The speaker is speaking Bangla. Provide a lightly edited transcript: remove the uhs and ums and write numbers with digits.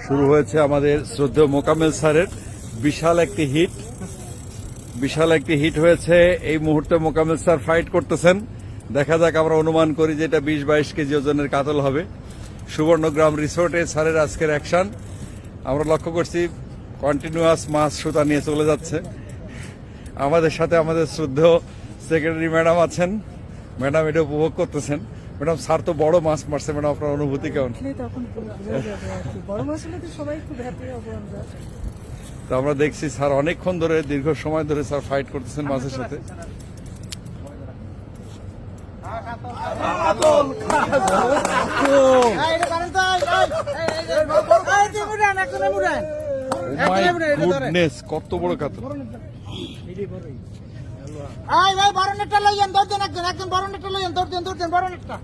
শুরু হয়েছে আমাদের শ্রদ্ধেয় মোকাম্মেল স্যারের বিশাল একটি হিট হয়েছে। এই মুহূর্তে মোকাম্মেল স্যার ফাইট করতেছেন। দেখা যাক, আমরা অনুমান করি যে এটা 20-22 কেজি ওজনের কাতল হবে। সুবর্ণগ্রাম রিসোর্টে স্যারের আজকের অ্যাকশন আমরা লক্ষ্য করছি, কন্টিনিউয়াস মাছ সুতা নিয়ে চলে যাচ্ছে। আমাদের সাথে আমাদের শ্রদ্ধেয় সেক্রেটারি ম্যাডাম আছেন, ম্যাডাম এটা উপভোগ করতেছেন। ম্যাডাম, স্যার তো বড় মাছ মারছে, ম্যাডাম আপনার অনুভূতি কেমন? তো আমরা দেখছি স্যার অনেকক্ষণ ধরে, দীর্ঘ সময় ধরে স্যার ফাইট করতেছেন মাছের সাথে। কত বড় কাতল! বড় নেটটা লইয়েন, ধরতেন একজন বড় নেটটা লইয়েন, ধরতেন বড় নেটটা।